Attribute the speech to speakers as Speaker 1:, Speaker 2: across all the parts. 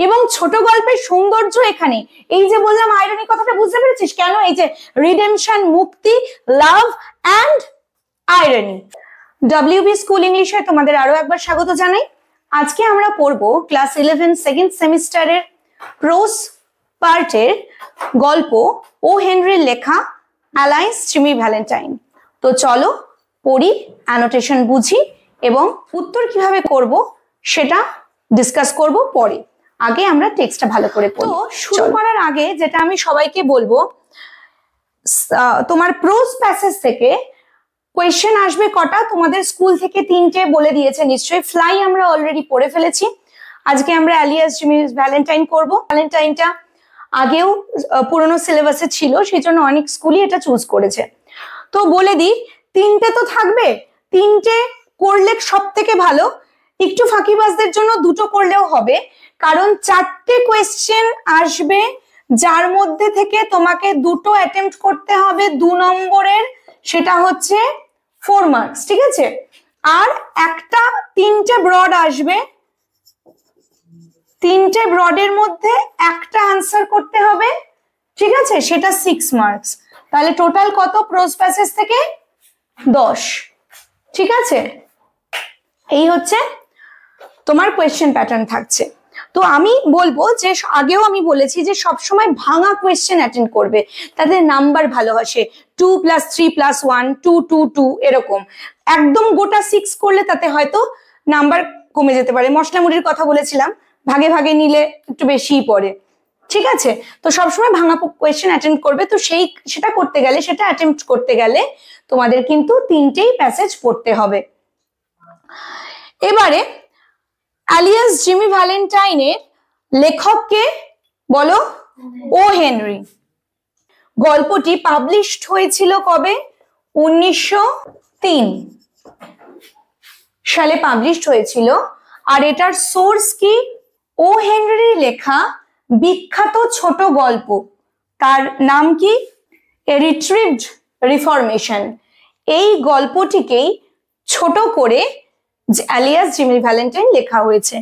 Speaker 1: এবং ছোট গল্পের সৌন্দর্য এখানে, এই যে বললাম আয়রনি কথাটা বুঝতে পেরেছিস কেন? এই যে রিডেমশন, মুক্তি, love and irony. WB school ইংলিশে তোমাদের আরো একবার স্বাগত জানাই। আজকে আমরা পড়বো ক্লাস 11 সেকেন্ড সেমিস্টারের প্রোস পার্টের গল্প ও হেনরির লেখা অ্যালাইস জিমি ভ্যালেন্টাইন। তো চলো পড়ি, অ্যানোটেশন বুঝি এবং উত্তর কিভাবে করব সেটা ডিসকাস করব পরে। আগে আমরা টেক্সটটা ভালো করে পড়ি। তো শুরু করার আগে যেটা আমি সবাইকে বলবো, তোমার প্রোস প্যাসেজ থেকে কোয়েশ্চেন আসবে কটা? তোমাদের স্কুল থেকে 3টে বলে দিয়েছে নিশ্চয়ই। ফ্লাই আমরা অলরেডি পড়ে ফেলেছি। আজকে আমরা অ্যালিয়াস জিমি ভ্যালেন্টাইন করব। ভ্যালেন্টাইনটা আগেও পুরনো সিলেবাসে ছিল, সেই জন্য অনেক স্কুলই এটা চুজ করেছে। তো বলে দিই, 3টে তো থাকবে, 3টে করলে সব থেকে ভালো। একটু ফাঁকিবাজদের জন্য 2টো করলেও হবে, কারণ 4টে কোয়েশ্চেন আসবে যার মধ্যে থেকে তোমাকে 2টো অ্যাটেম্প্ট করতে হবে 2 নম্বরের, সেটা হচ্ছে 4 মার্কস, ঠিক আছে? আর 3টে ব্রড আসবে, 3টে ব্রডের মধ্যে একটা আনসার করতে হবে, ঠিক আছে? সেটা 6 মার্কস। তাহলে টোটাল কত প্রোস প্যাসেজ থেকে? 10, ঠিক আছে? এই হচ্ছে তোমার কোয়েশ্চেন প্যাটার্ন থাকছে। তো আমি বলবো যে আগেও আমি বলেছি যে সবসময় ভাঙা কোয়েশ্চেন অ্যাটেন্ড করবে, তাদের নাম্বার ভালো আসে। 2 + 3 + 1 2 2 2 এরকম। একদম গোটা 6 করলে তাতে হয়তো নাম্বার কমে যেতে পারে। মশলা মুড়ির কথা বলেছিলাম, ভাগে ভাগে নিলে একটু বেশিই পড়ে, ঠিক আছে? তো সবসময় ভাঙা কোয়েশ্চেন অ্যাটেন্ড করবে। তো সেটা করতে গেলে, সেটা অ্যাটেম্প্ট করতে গেলে তোমাদের কিন্তু 3টেই প্যাসেজ পড়তে হবে। এবারে অ্যালিয়াস জিমি ভ্যালেন্টাইনের লেখককে বলো? ও হেনরি। গল্পটি পাবলিশড হয়েছিল কবে? 1903 সালে পাবলিশড হয়েছিল। আর এটার সোর্স কি? ও হেনরির লেখা বিখ্যাত ছোট গল্প, তার নাম কি? এ রিট্রিভড রিফরমেশন। এই গল্পটিকেই ছোট করে অ্যালিয়াস জিমি ভ্যালেন্টাইন লেখা হয়েছে।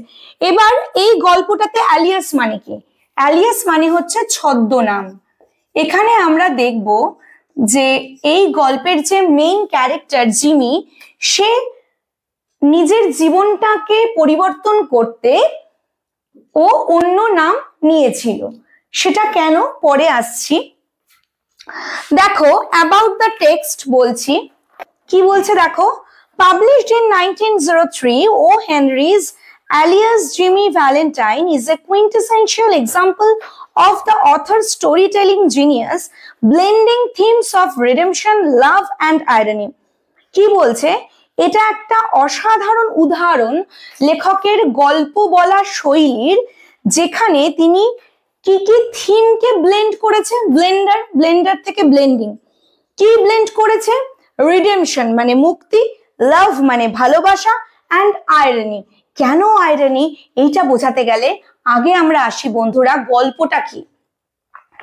Speaker 1: এবার এই গল্পটাতে অ্যালিয়াস মানে কি? অ্যালিয়াস মানে হচ্ছে ছদ্মনাম। এখানে আমরা দেখব যে এই গল্পের যে মেইন ক্যারেক্টার জিমি, সে নিজের জীবনটাকে পরিবর্তন করতে ও অন্য নাম নিয়েছিল। সেটা কেন পরে আসছি। দেখো অ্যাবাউট দ্য টেক্সট বলছি, কি বলছে দেখো। Published in 1903, O. Henry's Alias Jimmy Valentine is a quintessential example of the author's storytelling genius, blending themes of redemption, love and irony. কি বলছে? এটা একটা অসাধারণ উদাহরণ লেখকের গল্প বলা শৈলীর, যেখানে তিনি কি কি থিমকে ব্লেন্ড করেছে। ব্লেন্ডার থেকে ব্লেন্ডিং। কি ব্লেন্ড করেছে? রিডেমশন মানে মুক্তি, লাভ মানে ভালোবাসা, অ্যান্ড আয়রনি। কেন আয়রনি? এইটা বোঝাতে গেলে আগে আমরা আসি বন্ধুরা গল্পটা কি,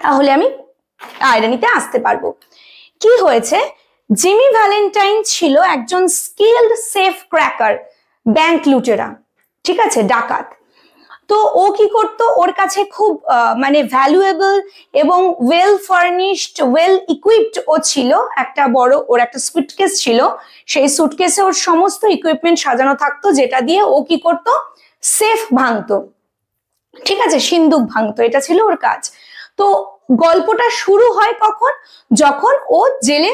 Speaker 1: তাহলে আমি আয়রনিতে আসতে পারবো। কি হয়েছে? জিমি ভ্যালেন্টাইন ছিল একজন স্কিলড সেফ ক্র্যাকার, ব্যাংক লুটেরা, ঠিক আছে, ডাকাত। তো ও কি করতো? ওর কাছে খুব মানে ভ্যালুয়েবল এবং ওয়েল ফার্নিশড, ওয়েল ইকুইপড ও ছিল। একটা বড় ওর একটা সুটকেস ছিল, সেই সুটকেসে ওর সমস্ত ইকুইপমেন্ট সাজানো থাকতো, যেটা দিয়ে ও কি করতো? সেফ ভাঙতো, ঠিক আছে, সিন্দুক ভাঙতো, এটা ছিল ওর কাজ। তো গল্পটা শুরু হয় কখন? যখন ও জেলে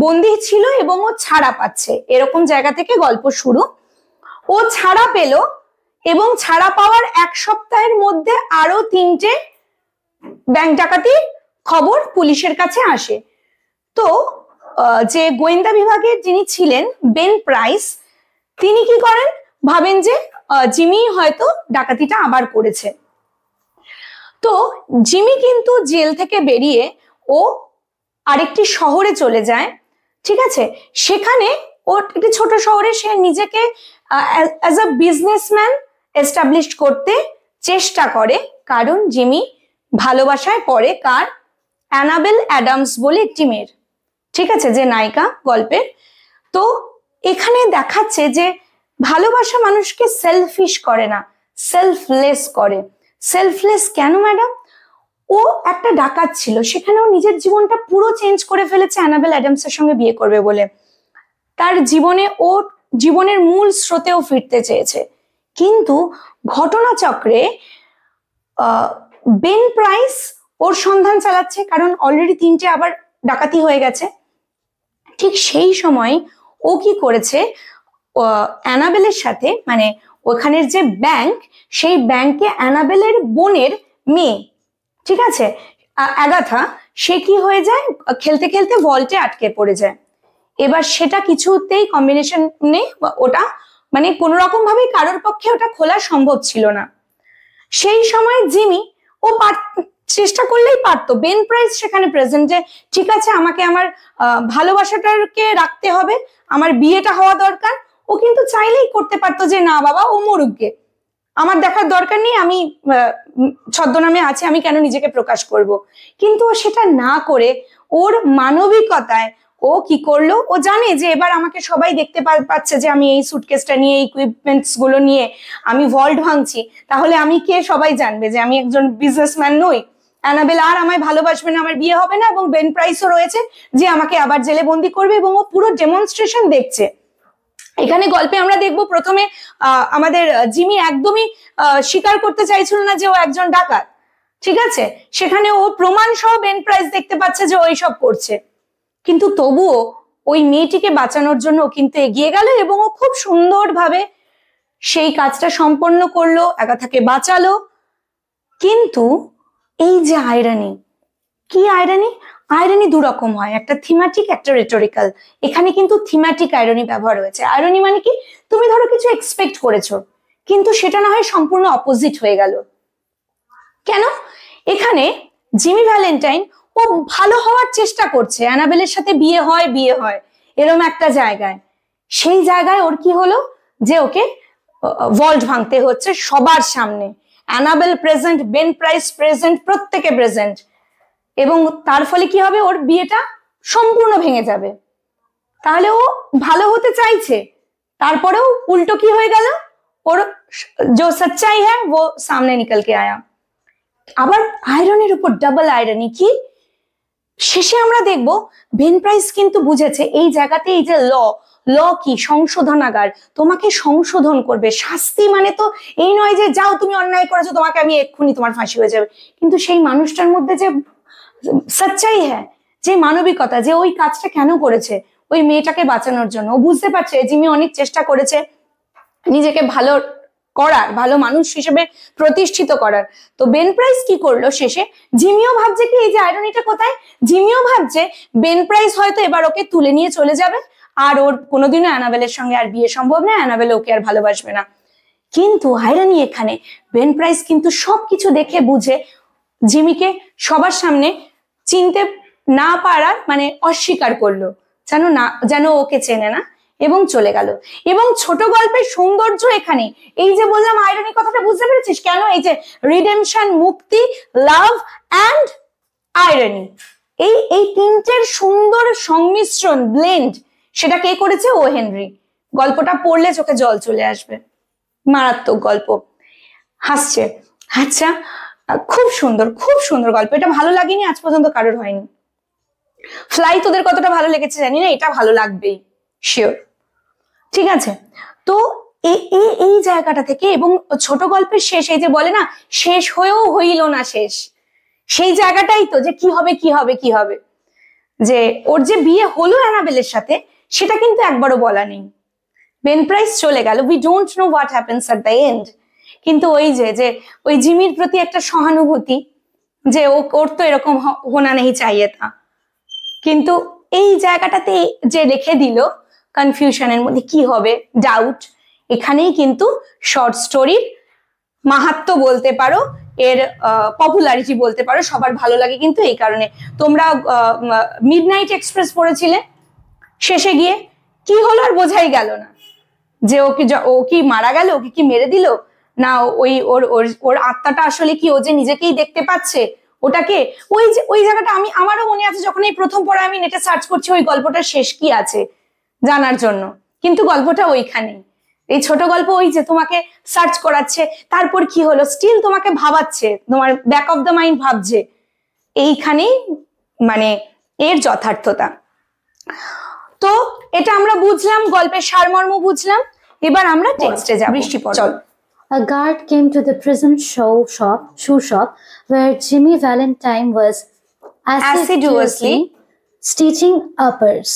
Speaker 1: বন্দী ছিল এবং ও ছাড়া পাচ্ছে, এরকম জায়গা থেকে গল্প শুরু। ও ছাড়া পেল এবং ছাড়া পাওয়ার 1 সপ্তাহের মধ্যে আরো 3টে ব্যাংক ডাকাতির খবর পুলিশের কাছে আসে। তো যে গোয়েন্দা বিভাগের যিনি ছিলেন বেন প্রাইস, তিনি কি করেন? ভাবেন যে জিমি হয়তো ডাকাতিটা আবার করেছে। তো জিমি কিন্তু জেল থেকে বেরিয়ে ও আরেকটি শহরে চলে যায়, ঠিক আছে? সেখানে ও একটি ছোট শহরে সে নিজেকে অ্যাজ আ বিজনেসম্যান এস্টাবলিশ করতে চেষ্টা করে, কারণ জিমি ভালোবাসায় পড়ে কার? অ্যানাবেল অ্যাডামস বলে একটি মেয়ের, ঠিক আছে, যে নায়িকা গল্পের। তো এখানে দেখাচ্ছে যে ভালোবাসা মানুষকে সেলফিশ করে না, সেলফলেস করে। সেলফলেস কেন ম্যাডাম? ও একটা ডাকাত ছিল, সেখানে ও নিজের জীবনটা পুরো চেঞ্জ করে ফেলেছে অ্যানাবেল অ্যাডামসের সঙ্গে বিয়ে করবে বলে। তার জীবনে ও জীবনের মূল স্রোতেও ফিরতে চেয়েছে, কিন্তু ঘটনাচক্রে বেন প্রাইস ওর সন্ধান চালাচ্ছে, কারণ অলরেডি 3টে আবার ডাকাতি হয়ে গেছে। ঠিক সেই সময় ও কি করেছে, অ্যানাবেলের সাথে, মানে ওখানের যে ব্যাংক, সেই ব্যাংকে অ্যানাবেলের বোনের মেয়ে, ঠিক আছে, অ্যাগাথা, সে কি হয়ে যায়, খেলতে খেলতে ভল্টে আটকে পড়ে যায়। এবার সেটা কিছুতেই কম্বিনেশনে ওটা মানে কোনো রকম ভাবে কারোর পক্ষে ওটা খোলা সম্ভব ছিল না। সেই সময় জিমি ও চেষ্টা করলেই পারতো, বেন প্রাইস সেখানে প্রেজেন্ট, যে ঠিক আছে আমাকে আমার ভালোবাসাটাকে রাখতে হবে, আমার বিয়েটা হওয়া দরকার। ও কিন্তু চাইলেই করতে পারতো যে না বাবা ও মরুকগে, আমার দেখার দরকার নেই, আমি ছদ্মনামে আছে, আমি কেন নিজেকে প্রকাশ করব। কিন্তু ও সেটা না করে ওর মানবিকতায় ও কি করলো, ও জানে যে এবার আমাকে সবাই দেখতে পাচ্ছে যে আমি এই সুটকেসটা নিয়ে, ইকুইপমেন্টস গুলো নিয়ে আমি ভল্ট ভাঙছি, তাহলে আমি কে, সবাই জানবে যে আমি একজন বিজনেসম্যান নই। অ্যানাবেল আর আমায় ভালোবাসবে না, আমার বিয়ে হবে না, এবং বেন প্রাইসও রয়েছে যে আমাকে আবার জেলে বন্দি করবে, এবং ও পুরো ডেমনস্ট্রেশন দেখছে। এখানে গল্পে আমরা দেখবো প্রথমে আমাদের জিমি একদমই স্বীকার করতে চাইছিল না যে ও একজন ডাকাত, ঠিক আছে, সেখানে ও প্রমাণ সহ বেন প্রাইস দেখতে পাচ্ছে যে ওই সব করছে, কিন্তু তবুও ওই মেয়েটিকে বাঁচানোর জন্য কিন্তু এগিয়ে গেল, এবং ও খুব সুন্দরভাবে সেই কাজটা সম্পন্ন করলো, অ্যাগাথাকে বাঁচালো। কিন্তু এই যে আয়রানি, কি আয়রানি? আয়রনি দু রকম হয়, একটা থিমাটিক, একটা রেটোরিক্যাল। এখানে কিন্তু থিমাটিক আয়রনি ব্যবহার হয়েছে। আয়রনি মানে কি, তুমি ধরো কিছু এক্সপেক্ট করেছো, কিন্তু সেটা না হয় সম্পূর্ণ অপোজিট হয়ে গেল। কেন? এখানে জিমি ভ্যালেন্টাইন ও ভালো হওয়ার চেষ্টা করছে, অ্যানাবেলের সাথে বিয়ে হয় এরকম একটা জায়গায়, সেই জায়গায় ওর কি হলো, যে ওকে ভল্ট ভাঙতে হচ্ছে সবার সামনে। Annabelle present, Ben Price present, প্রত্যেকে প্রেজেন্ট, এবং তার ফলে কি হবে, ওর বিয়েটা সম্পূর্ণ ভেঙে যাবে। তাহলে ও ভালো হতে চাইছে, তারপরেও উল্টো কি হয়ে গেল, ওর जो सच्चाई है वो सामने निकल के आया। আবার আয়রনের উপর ডাবল আয়রনি কি, শেষে আমরা দেখব বেন প্রাইস কিন্তু বুঝেছে এই জায়গাতে, এই যে ল কি, সংশোধনাগার, তোমাকে সংশোধন করবে। শাস্তি মানে তো এই নয় যে যাও তুমি অন্যায় করেছো, তোমাকে আমি এক্ষুনি তোমার ফাঁসি হয়ে যাবে, কিন্তু সেই মানুষটার মধ্যে যে সচ্চাই হ্যাঁ, যে মানবিকতা, যে ওই কাজটা কেন করেছে ওই মেয়েটাকে বাঁচানোর জন্য, ও বুঝতে পারছে জিমি অনেক চেষ্টা করেছে নিজেকে ভালো করার, ভালো মানুষ হিসেবে প্রতিষ্ঠিত করার। তো বেন প্রাইস কি করলো শেষে, জিমিও ভাবছে কি, এই যে আয়রনিটা কোথায়, জিমিও ভাবছে বেন প্রাইস হয়তো এবার ওকে তুলে নিয়ে চলে যাবে, আর ওর কোনোদিনও অ্যানাবেলের সঙ্গে আর বিয়ে সম্ভব না, অ্যানাবেল ওকে আর ভালোবাসবে না। কিন্তু আয়রনি এখানে, বেন প্রাইস কিন্তু সবকিছু দেখে বুঝে জিমিকে সবার সামনে চিনতে না পারার মানে অস্বীকার করলো, যেন ওকে চেনে না, এবং চলে গেল। এবং ছোট গল্পের সৌন্দর্য এখানে, এই যে বললাম আয়রনি কথাটা, বুঝতে পেরেছিস কেন? এই যে রিডেমশন, মুক্তি, লাভ অ্যান্ড আয়রনি, এই তিনটের সুন্দর সংমিশ্রণ, ব্লেন্ড, সেটা কে করেছে? ও হেনরি। গল্পটা পড়লে চোখে জল চলে আসবে, মারাত্মক গল্প। হাসছে, আচ্ছা, খুব সুন্দর, খুব সুন্দর গল্প। এটা ভালো লাগেনি আজ পর্যন্ত কারোর হয়নি। ফ্লাই তোদের কতটা ভালো লেগেছে জানি না, এটা ভালো লাগবেই শিওর, ঠিক আছে। তো এই জায়গাটা থেকে, এবং ছোট গল্পের শেষ, এই যে বলে না শেষ হয়েও হইল না শেষ, সেই জায়গাটাই তো, যে কি হবে কি হবে কি হবে, যে ওর যে বিয়ে হলো অ্যানাবেলের সাথে, সেটা কিন্তু একবারও বলা নেই। বেন প্রাইস চলে গেল, we don't know what happens at the end, কিন্তু ওই যে ওই জিমির প্রতি একটা সহানুভূতি, যে ওর তো এরকম হোনা নেই চাইয়ে তা, কিন্তু এই জায়গাটাতে যে রেখে দিল কনফিউশনের মধ্যে, কি হবে, ডাউট। এখানেই কিন্তু শর্ট স্টোরির মাহাত্ম্য বলতে পারো, এর পপুলারিটি বলতে পারো, সবার ভালো লাগে কিন্তু এই কারণে। তোমরা মিডনাইট এক্সপ্রেস পড়েছিলে, শেষে গিয়ে কি হলো আর বোঝাই গেল না, যে ও কি মারা গেল, ওকে কি মেরে দিল, না ওর আত্মাটা আসলে কি, ও যে নিজেকেই দেখতে পাচ্ছে ওটাকে, ওই জায়গাটা আমারও মনে আছে, যখন এই প্রথম পড়া আমি নেটে সার্চ করছি ওই গল্পটার শেষ কি আছে জানার জন্য, কিন্তু গল্পটা ওইখানেই, এই ছোট গল্প ওই যে তোমাকে সার্চ করাচ্ছে, তারপর কি হলো, স্টিল তোমাকে ভাবাচ্ছে, তোমার ব্যাক অফ দ্য মাইন্ড ভাবছে, এইখানেই মানে এর যথার্থতা। তো এটা আমরা বুঝলাম, গল্পের সারমর্ম বুঝলাম, এবার আমরা টেক্সটে যাব। বৃষ্টি পড়ো, চল।
Speaker 2: A guard came to the prison shoe shop where Jimmy Valentine was assiduously stitching uppers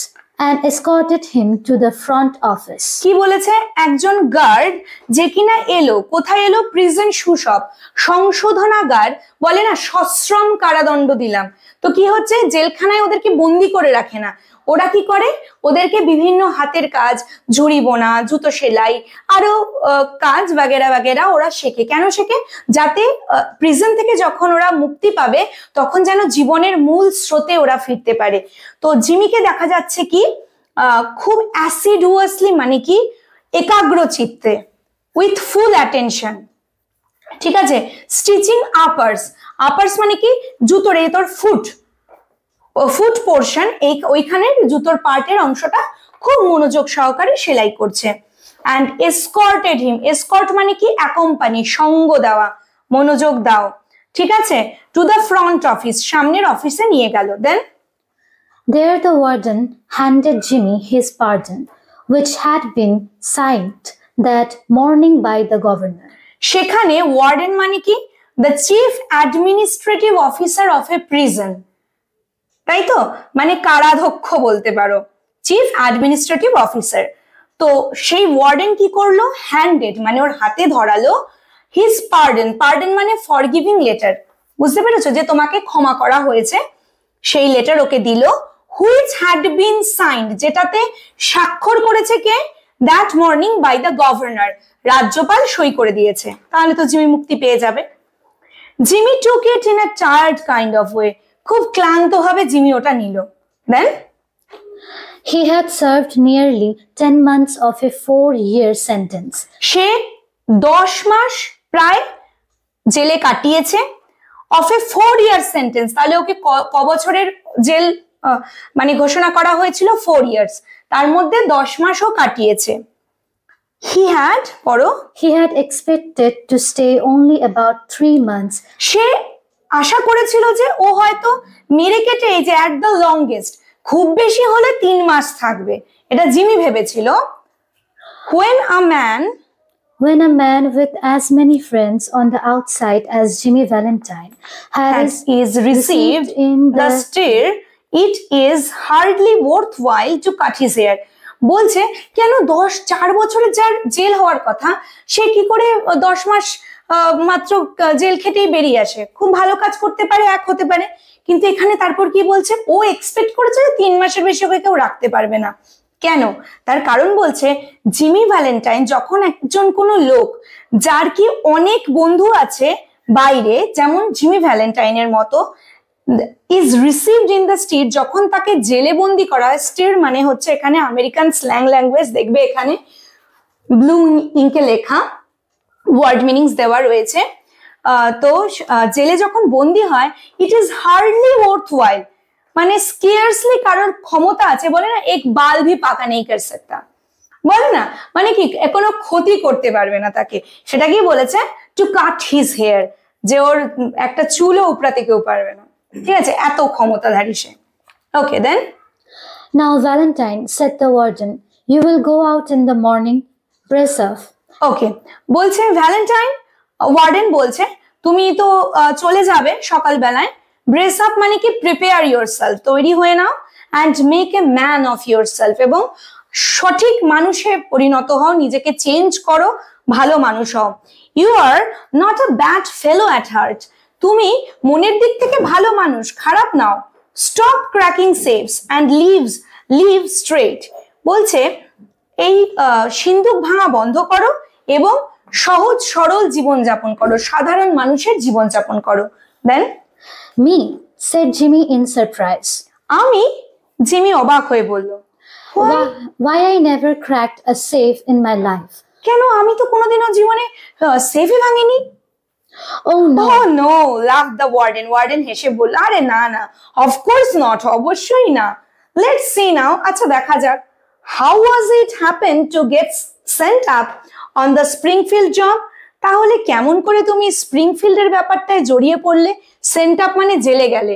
Speaker 2: and escorted him to the front office.
Speaker 1: কি বলেছে, একজন গার্ড যে কিনা এলো, কোথায় এলো, প্রিজন শু শপ, সংশোধনাগার, বলে না সশ্রম কারাদণ্ড দিলাম। তো কি হচ্ছে, জেলখানায় ওদেরকে বন্দি করে রাখে না, ওরা কি করে, ওদেরকে বিভিন্ন হাতের কাজ, ঝুড়ি বোনা, জুতো সেলাই, আরো কাজ বাগেরা বাগেরা ওরা শেখে। কেন শেখে, যাতে প্রিজন থেকে যখন ওরা মুক্তি পাবে তখন যেন জীবনের মূল স্রোতে ওরা ফিরতে পারে। তো জিমিকে দেখা যাচ্ছে কি খুব অ্যাসিডুয়াসলি, মানে কি একাগ্র চিত্তে, উইথ ফুল অ্যাটেনশন, ঠিক আছে। স্টিচিং আপার্স, আপার্স মানে কি জুতোর এই তোর ফুট পোর্শন, ওইখানে জুতোর পার্টের অংশটা খুব মনোযোগ সহকারে সেলাই করছে। অ্যান্ড এসকর্টেড হিম, এসকর্ট মানে কি অ্যাকম্পানি, সঙ্গ দেওয়া, মনোযোগ দাও, ঠিক আছে। টু দ্য ফ্রন্ট অফিস, সামনের অফিসে নিয়ে গেল। দেন
Speaker 2: there the warden handed Jimmy his pardon, which had been signed that morning by the governor.
Speaker 1: সেখানে ওয়ার্ডেন মানে কি the chief administrative officer of A prison, তাই তো, মানে কারাধ্যক্ষ বলতে পারো, চিফ অ্যাডমিনিস্ট্রেটিভ অফিসার। তো সেই ওয়ার্ডেন কি করলো, হ্যান্ডেড মানে ওর হাতে ধরালো, হিজ পার্ডন, পার্ডন মানে ফরগিভিং লেটার, বুঝতে পেরেছো, যে তোমাকে ক্ষমা করা হয়েছে, সেই লেটার ওকে দিল। হুইচ হ্যাড বিন সাইন্ড, যেটাতে স্বাক্ষর করেছে কে, that morning by the governor, রাজ্যপাল সই করে দিয়েছে। তাহলে তো জিমি মুক্তি পেয়ে যাবে। Jimmy took it in a tired kind of way, খুব ক্লান্ত ভাবে জিমি ওটা নিল। দেন
Speaker 2: he had served nearly 10 months of a 4-year sentence.
Speaker 1: সে 10 মাস প্রায় জেলে কাটিয়েছে, অফ এ 4-year sentence, তাহলে ওকে ক বছরের জেল মানে ঘোষণা করা হয়েছিল, 4 years, তার মধ্যে 10 মাসও কাটিয়েছে।
Speaker 2: he had expected to stay only about 3 months.
Speaker 1: সে আশা করেছিল যে ও হয়তো মেরে কেটে এই যে অ্যাট দ্য লংগেস্ট খুব বেশি হলে 3 মাস থাকবে, এটা জিমি ভেবেছিল।
Speaker 2: When a man with as many friends on the outside as Jimmy Valentine
Speaker 1: is received in the stir, it is hardly worthwhile to cut his hair. বলছে কেন 4 বছরের যার জেল হওয়ার কথা, সে কি করে 10 মাস মাত্র জেল খেটেই বেরিয়ে আসে, খুব ভালো কাজ করতে পারে, এক হতে পারে, কিন্তু এখানে তারপর কি বলছে, ও এক্সপেক্ট করেছে যে 3 মাসের বেশি ওকে কেউ রাখতে পারবে না। কেন, তার কারণ বলছে জিমি ভ্যালেন্টাইন যখন একজন কোনো লোক যার কি অনেক বন্ধু আছে বাইরে, যেমন জিমি ভ্যালেন্টাইনের মতো, is received in the stir, যখন তাকে জেলে বন্দি করা হয়, স্টির মানে হচ্ছে এখানে আমেরিকান স্ল্যাং ল্যাঙ্গুয়েজ, দেখবে এখানে ব্লু ইঙ্কে লেখা ওয়ার্ড মিনিংস দেওয়া রয়েছে। তো জেলে যখন বন্দি হয়, ইট ইজ হার্ডলি ওয়ার্থওয়াইল, মানে স্কেয়ার্সলি কারোর ক্ষমতা আছে, বলে না এক বাল ভি পাকা নেই কর সকতা, বলে না, মানে কি কোনো ক্ষতি করতে পারবে না তাকে, সেটা কি বলেছে, টু কাট হিজ হেয়ার, যে ওর একটা চুলও উপড়াতে কেউ পারবে না, ঠিক আছে, এত ক্ষমতাধারী সে। ওকে, দেন
Speaker 2: now Valentine, said the warden, you will go out in the morning, brace off.
Speaker 1: ওকে, বলছে ভ্যালেন্টাইন, ওয়ার্ডেন বলছে তুমি তো চলে যাবে সকালবেলায়, ব্রেস আপ মানে কি প্রিপেয়ার ইয়োরসেলফ, তৈরি হয়ে নাও, and make a man of yourself, এবং সঠিক মানুষে পরিণত হও, নিজেকে চেঞ্জ করো, ভালো মানুষ হও। You are not a bad fellow at heart, তুমি মনের দিক থেকে ভালো মানুষ, খারাপ নাও। Stop cracking safes and live straight, বলছে এই সিন্ধুক ভাঙা বন্ধ করো এবং সহজ সরল জীবনযাপন করো, সাধারণ মানুষের জীবনযাপন করো। দেন
Speaker 2: me, said Jimmy in surprise.
Speaker 1: আমি, জিমি অবাক হয়ে বলল,
Speaker 2: why I never cracked a safe in my life.
Speaker 1: কেন, আমি তো কোনোদিনও জীবনে সেফই ভাঙিনি।
Speaker 2: Oh no,
Speaker 1: laughed the warden. Warden হেসে বলল, আরে না না, of course not, অবশ্যই না। Let's see now, আচ্ছা দেখা যাক, how was it happen to get sent up on the Springfield job? তাহলে কেমন করে তুমি স্প্রিংফিল্ডের ব্যাপারটায় জড়িয়ে পড়লে? সেন্ট আপ মানে জেলে গেলে।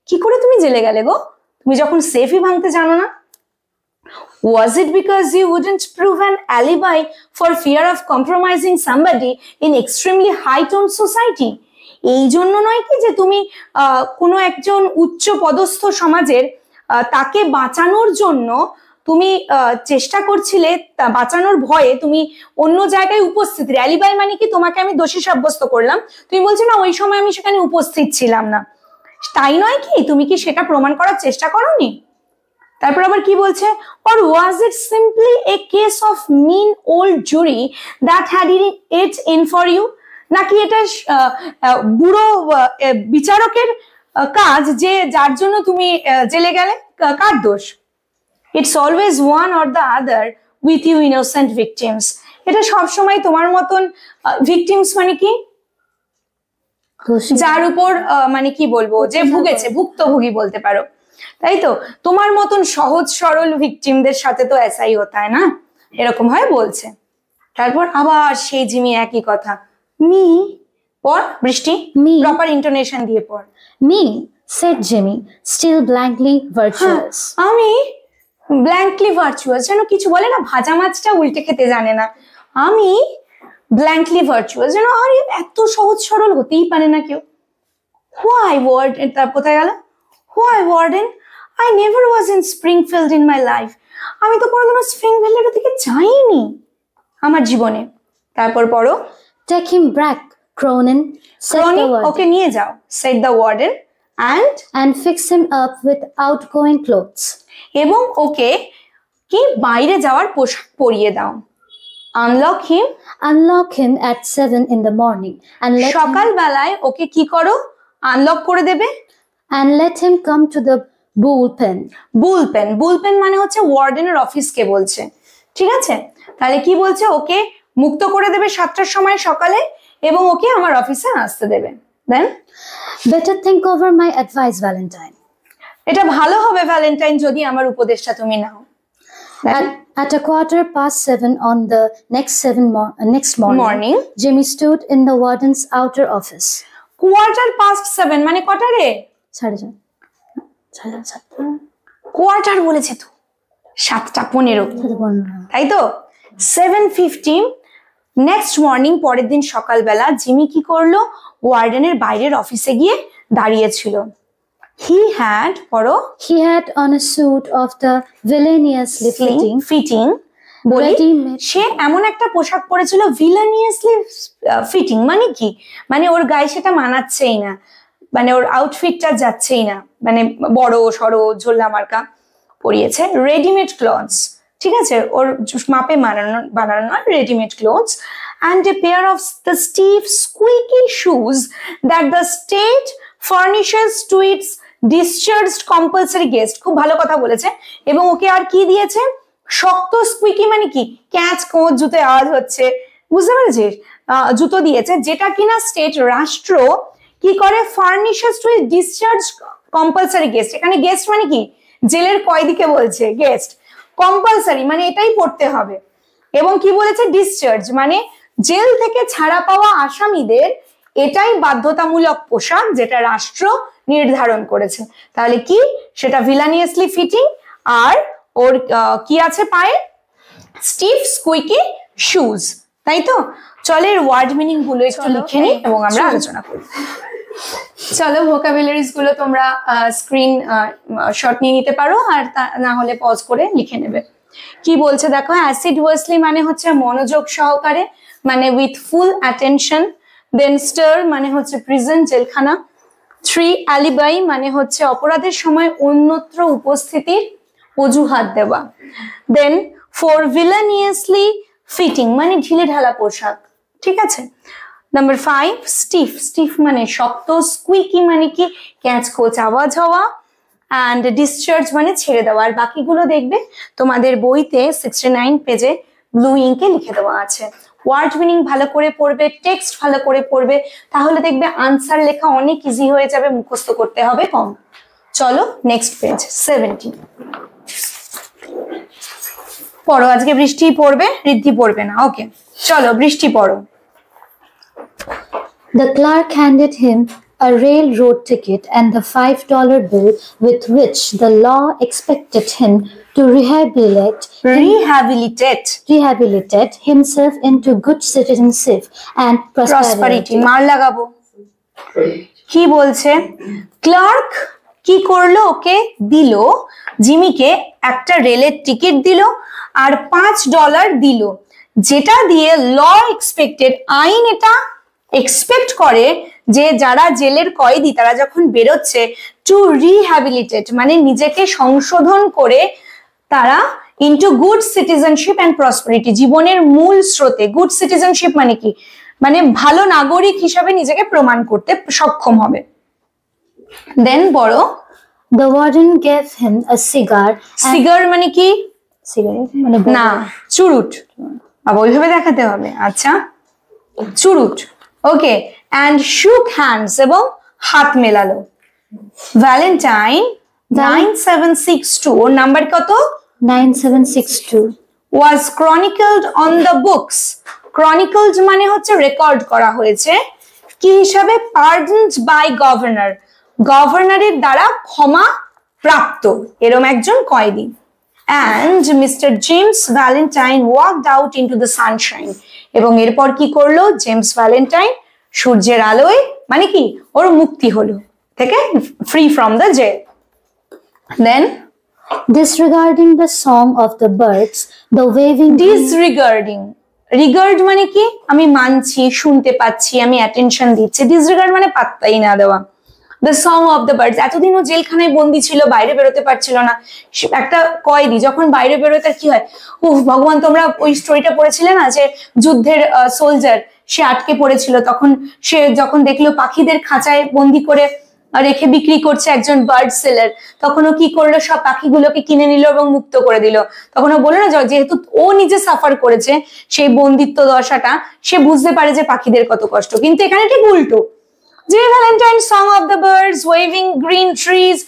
Speaker 1: কি করে তুমি জেলে গেলে গো, তুমি যখন সেফই ভাঙতে জানো না? Was it because you wouldn't prove an alibi for fear of compromising somebody in extremely high-toned society? এই জন্য নয় কি যে তুমি কোনো একজন উচ্চ পদস্থ সমাজের তাকে বাঁচানোর জন্য তুমি চেষ্টা করছিলে, বাঁচানোর ভয়ে তুমি অন্য জায়গায় উপস্থিত। অ্যালিবাই মানে কি, তোমাকে আমি দোষী সাব্যস্ত করলাম, তুমি বলছো না ওই সময় আমি সেখানে উপস্থিত ছিলাম না, তাই নয় কি? তুমি কি সেটা প্রমাণ করার চেষ্টা করোনি? তারপর আবার কি বলছে, or was it simply a case of mean old jury that had it in for you? নাকি এটা বুড়ো বিচারকের কাজ যে যার জন্য তুমি জেলে গেলে? কার দোষ? It's always one or the other with you innocent victims. এটা সব সময় তোমার মতন victims মানে কি, যার উপর মানে কি বলবো, যে ভুগেছে, ভুক্তভোগী বলতে পারো, তাই তো? তোমার মতন সহজ সরল ভিকটিমদের সাথে তো এসাই হতা হয় না, এরকম হয় বলছে। তারপর আবার সেই জিমি একই কথা, মি পর বৃষ্টি,
Speaker 2: Me.
Speaker 1: প্রপার ইন্টোনেশন দিয়ে পর।
Speaker 2: Me, said Jimmy, still blankly virtuous.
Speaker 1: আমি ব্ল্যাঙ্কলি ভার্চুয়াস, যেন কিছু বলে না, ভাজা মাছটা উল্টে খেতে জানে না। আমি ব্ল্যাঙ্কলি ভার্চুয়াস, যেন আর এত সহজ সরল হতেই পারে না কেউ। হোয়াই ওয়ার্ডেন, তার কোথায় গেল? Why warden, I never was in Springfield in my life. আমি তো কোনোদিনও স্প্রিংফিল্ডের দিকে যাইনি আমার জীবনে। তারপর পড়ো,
Speaker 2: Take him back, Cronin, said the warden,
Speaker 1: ওকে নিয়ে যাও, said the warden,
Speaker 2: and fix him up with outgoing clothes.
Speaker 1: এবং ওকে কি বাইরে যাওয়ার পোশাক পরিয়ে দাও। Unlock him,
Speaker 2: Unlock him at 7 in the morning and let him,
Speaker 1: সকালবেলায় ওকে কি করো, আনলক করে দেবে।
Speaker 2: and let him come to the bullpen.
Speaker 1: বুলপেন, বুলপেন মানে হচ্ছে ওয়ার্ডেনের অফিসকে বলছে, ঠিক আছে? তাহলে কি বলছে, ওকে মুক্ত করে দেবে 7টার সময় সকালে এবং ওকে আমার অফিসে আসতে দেবে। দেন,
Speaker 2: Better think over my advice, Valentine.
Speaker 1: এটা ভালো হবে ভ্যালেন্টাইন যদি আমার উপদেশটা তুমি নাও।
Speaker 2: At 7:15 on the next morning, Jimmy stood in the warden's outer office.
Speaker 1: 7:15 মানে কটা রে?
Speaker 2: 7:30.
Speaker 1: কোয়ার্টার বলেছে তো, 7:15,
Speaker 2: 7:15.
Speaker 1: তাই তো? 7:15 নেক্সট মর্নিং, পরের দিন সকালবেলা জিমি কি করলো, ওয়ার্ডেনের বাইরের অফিসে গিয়ে দাঁড়িয়েছিল। He had পড়ো,
Speaker 2: He had on a suit of the villainously
Speaker 1: fitting বলি,
Speaker 2: ready-made,
Speaker 1: সে এমন একটা পোশাক পরেছিল, ভিলেনিয়াসলি ফিটিং মানে কি, মানে ওর গায়ে সেটা মানাচ্ছেই না, মানে ওর আউটফিটটা যাচ্ছেই না, মানে বড় সড়ো ঝোলা মার্কা পরিয়েছে। রেডিমেড ক্লথস, ঠিক আছে, ওর মাপে বানানো নয়, readymade clothes, and a pair of the stiff squeaky shoes that the state furnishes to its discharged compulsory guest. খুব ভালো কথা বলেছে। এবং ওকে আর কি দিয়েছে, শক্ত স্কুইকি মানে কি, ক্যাচ কোঁচ জুতো আওয়াজ হচ্ছে, বুঝতে পেরেছিস? জুতো দিয়েছে, যেটা কিনা স্টেট, রাষ্ট্র কি করে, furnishes to its discharge compulsory guest. এখানে গেস্ট মানে কি, জেলের কয়েদিকে বলছে গেস্ট, কম্পালসারি মানে এটাই পড়তে হবে। এবং কি বলেছে, ডিসচার্জ মানে জেল থেকে ছাড়া পাওয়া আসামিদের এটাই বাধ্যতামূলক পোশাক যেটা রাষ্ট্র নির্ধারণ করেছে। তাহলে কি, সেটা ভিলানিয়াসলি ফিটিং, আর ওর কি আছে পায়ে, স্টিফ স্কুইকি শুজ, তাই তো? চলো এর ওয়ার্ড মিনিং গুলো একটু লিখে নিই এবং আমরা আলোচনা করি। চলো ভোকাবুলারিজ গুলো তোমরা স্ক্রিন শট নিয়ে নিতে পারো, আর না হলে পজ করে লিখে নেবে। কি বলছে দেখো, অ্যাসিডুয়াসলি মানে হচ্ছে মনোযোগ সহকারে, মানে with full attention. Then star মানে হচ্ছে প্রিজন, জেলখানা। 3 অ্যালিবাই মানে হচ্ছে অপরাধের সময় অন্যত্র উপস্থিতির অজুহাত দেওয়া। দেন 4 ভিলেনিয়াসলি ফিটিং মানে ঢিলে ঢালা পোশাক, ঠিক আছে? নাম্বার 5 স্টিফ, স্টিফ মানে শক্ত, স্কুইকি মানে কি, ক্যাচ কোচ আওয়াজ হওয়া, অ্যান্ড ডিসচার্জ মানে ছেড়ে দেওয়া। আর বাকিগুলো দেখবে তোমাদের বইতে 69 পেজে ব্লু ইঙ্কে লিখে দেওয়া আছে। ওয়ার্ড মিনিং ভালো করে পড়বে, টেক্সট ভালো করে পড়বে, তাহলে দেখবে আনসার লেখা অনেক ইজি হয়ে যাবে, মুখস্থ করতে হবে কম। চলো নেক্সট পেজ 70। পড়ো, আজকে বৃষ্টি পড়বে, ঋদ্ধি পড়বে না। ওকে, চলো বৃষ্টি পড়ো।
Speaker 2: The clerk handed him a railroad ticket and the $5 bill with which the law expected him to rehabilitate himself into good citizenship and prosperity.
Speaker 1: মার লাগাবো। কি বলছে? ক্লার্ক কি করলো? ওকে দিল, জিমিকে একটা রেলের টিকিট দিল আর $5 দিল, যেটা দিয়ে ল এক্সপেক্টেড, আইন এটা এক্সপেক্ট করে যে যারা জেলের কয়েদি তারা যখন বেরোচ্ছে টু রিহ্যাবিলিটেট মানে নিজেকে সংশোধন করে তারা into good citizenship and prosperity, জীবনের মূল স্রোতে। গুড সিটিজেনশিপ মানে কি? মানে ভালো নাগরিক হিসাবে নিজেকে প্রমাণ করতে সক্ষম হবে। দেন বড়,
Speaker 2: the warden gave him a cigar.
Speaker 1: Cigar মানে কি?
Speaker 2: Cigarette মানে
Speaker 1: না, চুরুট, বাবা ওইভাবে দেখাতে হবে। আচ্ছা, চুরুট। ওকে, and shook hands এবং হাত মেলালো। ভ্যালেন্টাইন 9762, ওর নাম্বার কত?
Speaker 2: 9762
Speaker 1: was chronicled on the books. Chronicled মানে হচ্ছে রেকর্ড করা হয়েছে, কি হিসাবে? pardoned by governor, গভর্নরের দ্বারা ক্ষমা প্রাপ্ত এরম একজন কয়েদি। and Mr. James Valentine walked out into the sunshine, এবং এরপর কি করলো? জেমস ভ্যালেন্টাইন সূর্যের আলোয়, মানে কি ওর মুক্তি হলো থেকে, free from the jail. Then
Speaker 2: disregarding the song of the birds, the waving
Speaker 1: disregarding, regard মানে কি? আমি মানছি, শুনতে পাচ্ছি, আমি অ্যাটেনশন দিচ্ছি। ডিসরিগার্ড মানে পাত্তাই না দেওয়া। The song of the birds, এতদিন ও জেলখানায় বন্দি ছিল, বাইরে বেরোতে পারছিল না। একটা কয়েদি যখন বাইরে বেরোয় তার কি হয়? উফ ভগবান, তোমরা ওই স্টোরিটা পড়েছিলে না যে যুদ্ধের সোলজার, সে আটকে পড়েছিল, তখন সে যখন দেখলো পাখিদের খাঁচায় বন্দি করে রেখে বিক্রি করছে একজন বার্ড সেলার, তখন ও কি করলো? সব পাখিগুলোকে কিনে নিল এবং মুক্ত করে দিল। তখন ও বললো না, যেহেতু ও নিজে সাফার করেছে সেই বন্দিত্ব দশাটা, সে বুঝতে পারে যে পাখিদের কত কষ্ট। কিন্তু এখানে ঠিক উল্টো, যে Valentine song of the birds, waving green trees,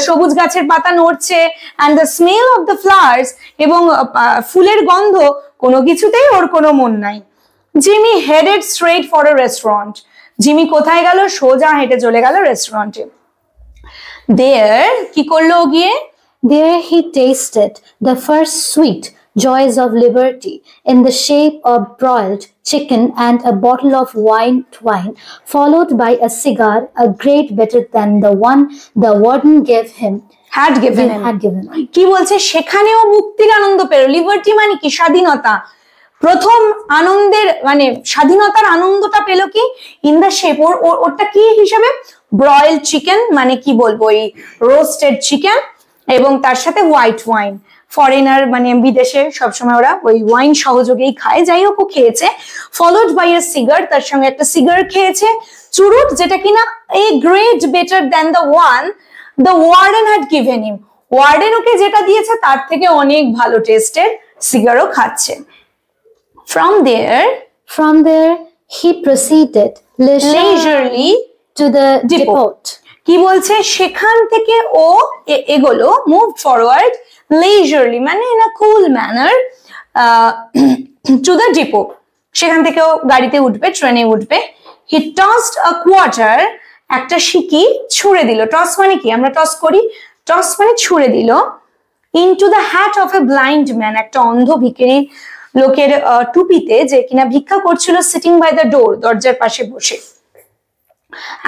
Speaker 1: সবুজ গাছের পাতা নড়ছে, and the smell of the flowers, এবং ফুলের গন্ধ, কোনো কিছুতেই ওর কোনো মন নাই। Jimmy headed straight for a restaurant, Jimmy কোথায় গেল? সোজা হেঁটে চলে গেল রেস্টুরেন্টে। দেয়ার কি করলো গিয়ে?
Speaker 2: there he tasted the first sweet joys of liberty in the shape of broiled chicken and a bottle of white wine, followed by a cigar, a great better than the one the warden gave him.
Speaker 1: had given him. কি বলছে? সেখানেও মুক্তির আনন্দ পেল। Liberty মানে কি? স্বাধীনতা। প্রথম আনন্দের মানে স্বাধীনতার আনন্দটা পেল কি? ইন দ্য শেপ, ওরটা কি হিসাবে? ব্রয়েল চিকেন মানে কি বলবো, এই রোস্টেড চিকেন, এবং তার সাথে হোয়াইট ওয়াইন। ফরেনার মানে বিদেশে সবসময় ওরা ওই ওয়াইন সহযোগেই খায়, যাই হোক ও খেয়েছে। ফলোড বাই এ সিগার, তার সঙ্গে একটা সিগার খেয়েছে। চুরুট, যেটা কিনা a great better than the one the warden had given him, warden ওকে যেটা দিয়েছে তার থেকে অনেক ভালো টেস্টের সিগারও খাচ্ছে। From there he proceeded leisurely
Speaker 2: to the depot.
Speaker 1: কি বলছে? সেখান থেকে ও এগোলো, moved forward leisurely মানে in a cool manner to the depot, সেখান থেকে ও গাড়িতে উঠবে, ট্রেনে উঠবে। he tossed a quarter, একটা সিকি ছুঁড়ে দিল। টস মানে কি? আমরা টস করি, টস মানে ছুঁড়ে দিল। into the hat of a blind man, একটা অন্ধ ভিখারি লোকের টুপিতে, যে কিনা ভিক্ষা করছিল, সিটিং বাই দ্য ডোর, দরজার পাশে বসে।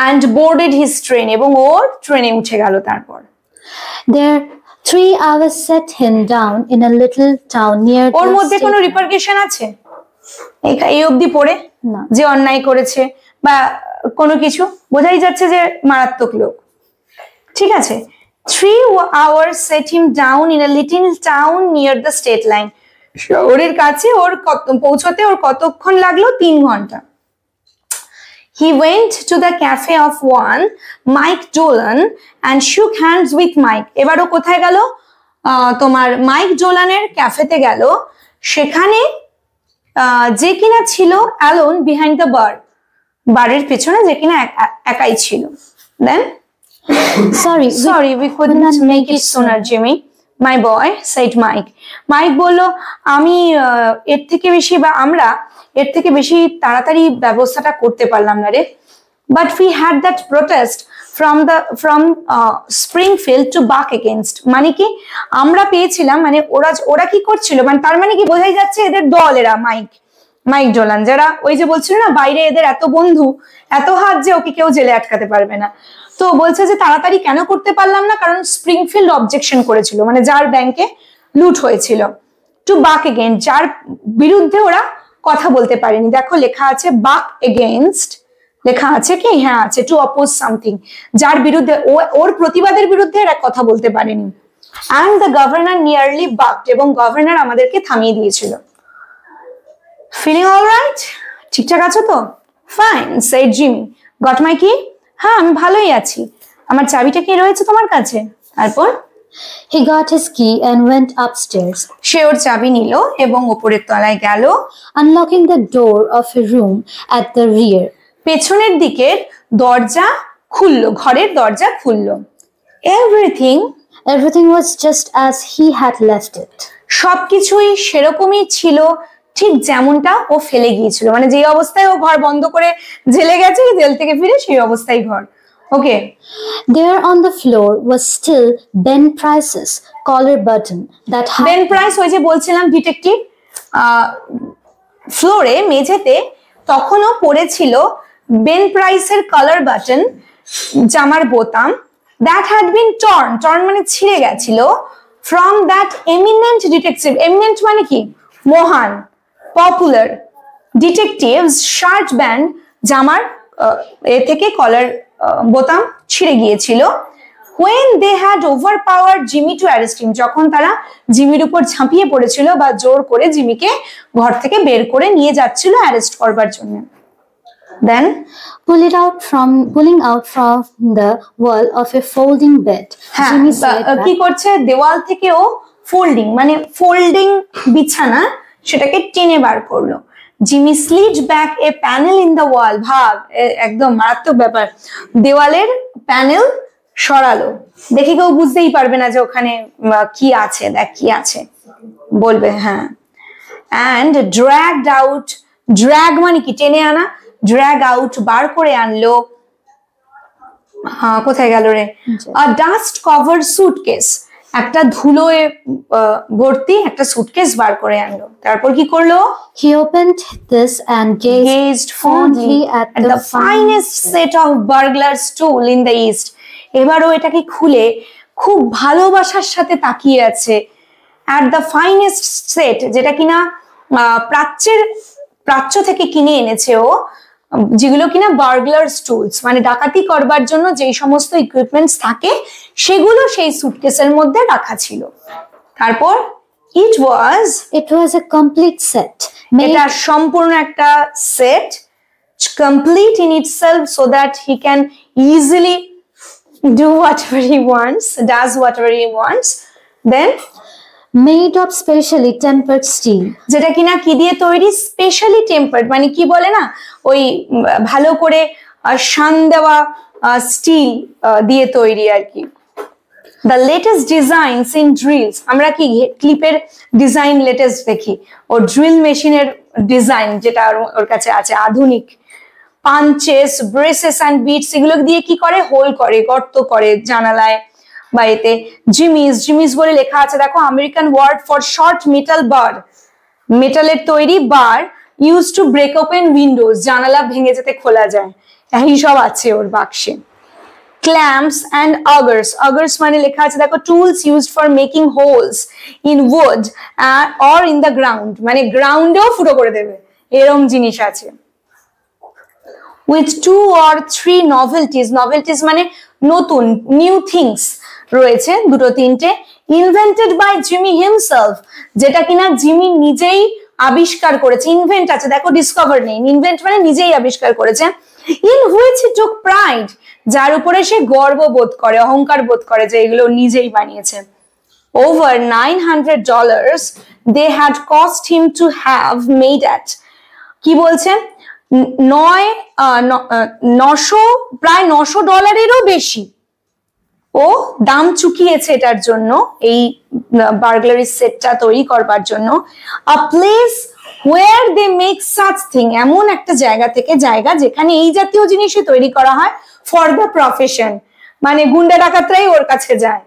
Speaker 1: and boarded his train, এবং ওর ট্রেনে উঠে গেল। তারপর
Speaker 2: there 3 hours set him down in a little town near
Speaker 1: ওর মধ্যে কোনো রিপারকেশন আছে এই অবধি পড়ে
Speaker 2: না,
Speaker 1: যে অন্যায় করেছে বা কোনো কিছু? বোঝাই যাচ্ছে যে মারাত্মক লোক। ঠিক আছে, 3 hours set him down in a little town near the state line, শহরের কাছে ওর পৌঁছতে ওর কতক্ষণ লাগলো? 3 ঘন্টা। He went to the cafe of one Mike Dolan and shook hands with Mike. এবার ও কোথায় গেল? তোমার মাইক ডোলানের ক্যাফেতে গেল, সেখানে যে কিনা ছিল alone behind the bar, বারের পেছনে যে কিনা একাই ছিল। Then sorry we couldn't make it sooner, Jimmy. my boy, said Mike. Mike বললো, আমি এর থেকে বেশি বা আমরা এর থেকে বেশি তাড়াতাড়ি ব্যবস্থাটা করতে পারলাম না রে। But we had that protest from Springfield to Buck against. মানে কি আমরা পেয়েছিলাম, মানে ওরা কি করছিল, মানে তার মানে কি বোঝাই যাচ্ছে এদের দল, এরা মাইক ডোলান, যারা ওই যে বলছিল না বাইরে এদের এত বন্ধু এত হাত যে ওকে কেউ জেলে আটকাতে পারবে না। তো বলছে যে তাড়াতাড়ি কেন করতে পারলাম না, কারণ স্প্রিংফিল্ড অবজেকশন করেছিল, মানে যার ব্যাংকে লুট হয়েছিল। টু বাক এগেইনস্ট, যার বিরুদ্ধে ওরা কথা বলতে পারেনি। দেখো লেখা আছে বাক এগেইনস্ট, লেখা আছে কি, হ্যাঁ আছে, টু অপোজ সামথিং, যার বিরুদ্ধে ওর প্রতিবাদের বিরুদ্ধে এরা কথা বলতে পারেনি। অ্যান্ড দ্য গভর্নর নিয়ারলি বাকড, এবং গভর্নর আমাদেরকে থামিয়ে দিয়েছিল। ফিলিং অল রাইট, ঠিকঠাক আছো তো? Fine, said Jimmy. Got my key? হ্যাঁ আমি ভালোই আছি। আমার চাবিটা কি রয়েছে তোমার কাছে? তারপর
Speaker 2: he got his key and went upstairs.
Speaker 1: সে ওর চাবি নিল এবং উপরের তলায় গেল,
Speaker 2: unlocking the door of a room at the rear.
Speaker 1: পেছনের দিকের দরজা খুললো, ঘরের দরজা খুললো।
Speaker 2: Everything was just as he had left it.
Speaker 1: সবকিছুই সেরকমই ছিল, ঠিক যেমনটা ও ফেলে গিয়েছিল, মানে যে অবস্থায় ও ঘর বন্ধ করে জেলে গেছে, জেল থেকে ফিরে সেই অবস্থায় ঘর। ওকে,
Speaker 2: there on the floor was still Ben Price's collar button that had
Speaker 1: Ben Price, ওই যে বলছিলাম ডিটেকটিভ, ফ্লোরে মেঝেতে তখনও পড়েছিল বেন প্রাইসের কলার বাটন, জামার বোতাম, that had been torn মানে ছিঁড়ে গেছিল, from that eminent detective, eminent মানে কি, মহান, পপুলার ডিটেকটিভস শার্ট ব্যান্ড, জামার এ থেকে কলার বোতাম ছিঁড়ে গিয়েছিল। when they had overpowered Jimmy to arrest him, যখন তারা জিমির উপর ঝাঁপিয়ে পড়েছিল বা জোর করে জিমিকে ঘর থেকে বের করে নিয়ে যাচ্ছিল অ্যারেস্ট করবার জন্য। then
Speaker 2: pulling out from the wall of a folding bed.
Speaker 1: Jimmy কি করছে, দেওয়াল থেকে ও ফোল্ডিং মানে ফোল্ডিং বিছানা, সেটাকে টেনে বার করলো। Jimmy slid back a panel in the wall, ভাব একদম মারাত্মক ব্যাপার, দেওয়ালের প্যানেল সরালো, দেখে কেউ বুঝতেই পারবে না যে ওখানে কি আছে, দেখ কি আছে বলবে, হ্যাঁ। and dragged out, drag মানে কি টেনে আনা, drag out বার করে আনলো, কোথায় গেল রে, a dust covered suitcase, একটা ধুলোয় ভর্তি একটা সুটকেস বার করে আনলো। তারপর কি করলো,
Speaker 2: he opened this and gazed fondly at
Speaker 1: the finest set of burglar's tool in the east. এবারও এটাকে খুলে খুব ভালোবাসার সাথে তাকিয়ে আছে, at the finest set, যেটা কিনা প্রাচ্য থেকে কিনে এনেছে ও, যেগুলো কিনা বার্গলার্স টুলস মানে ডাকাতি করবার জন্য যেই সমস্ত ইকুইপমেন্টস থাকে সেগুলো সেই সুটকেসের মধ্যে রাখা ছিল। তারপর it was a complete set, এটা সম্পূর্ণ একটা set, complete in itself, so that he can easily do whatever he wants, does whatever he wants. Then
Speaker 2: made of specially tempered steel,
Speaker 1: যেটা কিনা কি দিয়ে তৈরি, স্পেশালি টেম্পার্ড মানে কি বলে না, ওই ভালো করে শান দেওয়া স্টিল দিয়ে তৈরি আর কি। the latest designs in drills, আমরা কি ক্লিপের ডিজাইন লেটেস্ট দেখি, ও ড্রিল মেশিনের ডিজাইন যেটা ওর কাছে আছে আধুনিক, পাঞ্চেস, ব্রেসেস অ্যান্ড বিটস, এগুলো দিয়ে কি করে, হোল করে, গর্ত করে জানালায় বা এতে। জিমিস বলে লেখা আছে, দেখো American word for short metal bar, মেটালের তৈরি বার, use to break open windows, জানালা ভেঙে যেতে খোলা যায়, এই সব আছে ওর বাক্সে। clamps and augers মানে লেখা আছে দেখো, tools used for making holes in wood or in the ground, মানে গ্রাউন্ডেও ফুটো করে দেবে এরকম জিনিস আছে। with 2 or 3 novelties মানে নতুন, নিউ থিংস রয়েছে, দুটো তিনটে, invented by Jimmy himself, যেটা কিনা জিমি নিজেই আবিষ্কার করেছে। ইনভেন্ট আছে দেখো, ডিসকভার নেই, ইনভেন্ট মানে নিজেই আবিষ্কার করেছে। in which he took pride, যার উপরে সে গর্ব বোধ করে, অহংকার বোধ করে যে এগুলো নিজেই বানিয়েছে। over $900 they had cost him to have made at, কি বলছে, প্রায় $900 বেশি, ও দাম চুকিয়েছে এটার জন্য, এই বার্গলারি সেটটা তৈরি করবার জন্য। আ place where they make such thing, এমন একটা জায়গা থেকে, জায়গা যেখানে এই জাতীয় জিনিসই তৈরি করা হয় ফর দ্য প্রফেশন, মানে গুন্ডা ডাকাতরাই ওর কাছে যায়,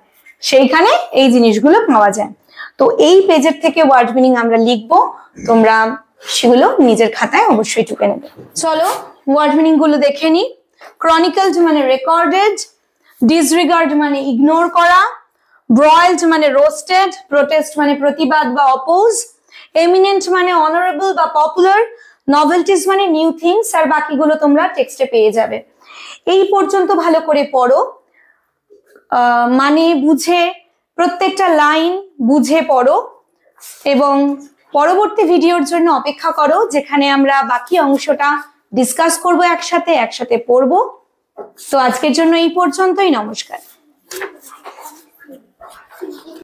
Speaker 1: সেইখানে এই জিনিসগুলো পাওয়া যায়। তো এই পেজের থেকে ওয়ার্ড মিনিং আমরা লিখবো, তোমরা সেগুলো নিজের খাতায় অবশ্যই টুকে নেবে। চলো ওয়ার্ড মিনিং গুলো দেখে নি। ক্রনিকলড মানে রেকর্ডেড, ডিসরিগার্ড মানে ইগনোর করা, ব্রয়েলড মানে রোস্টেড, প্রোটেস্ট মানে প্রতিবাদ বা অপোজ, এমিনেন্ট মানে অনারেবল বা পপুলার, নভেলটিস মানে নিউ থিংস, আর বাকিগুলো তোমরা টেক্সটে পেয়ে যাবে। এই পর্যন্ত ভালো করে পড়ো, মানে বুঝে প্রত্যেকটা লাইন বুঝে পড়ো, এবং পরবর্তী ভিডিওর জন্য অপেক্ষা করো, যেখানে আমরা বাকি অংশটা ডিসকাস করব, একসাথে পড়বো। তো আজকের জন্য এই পর্যন্তই, নমস্কার।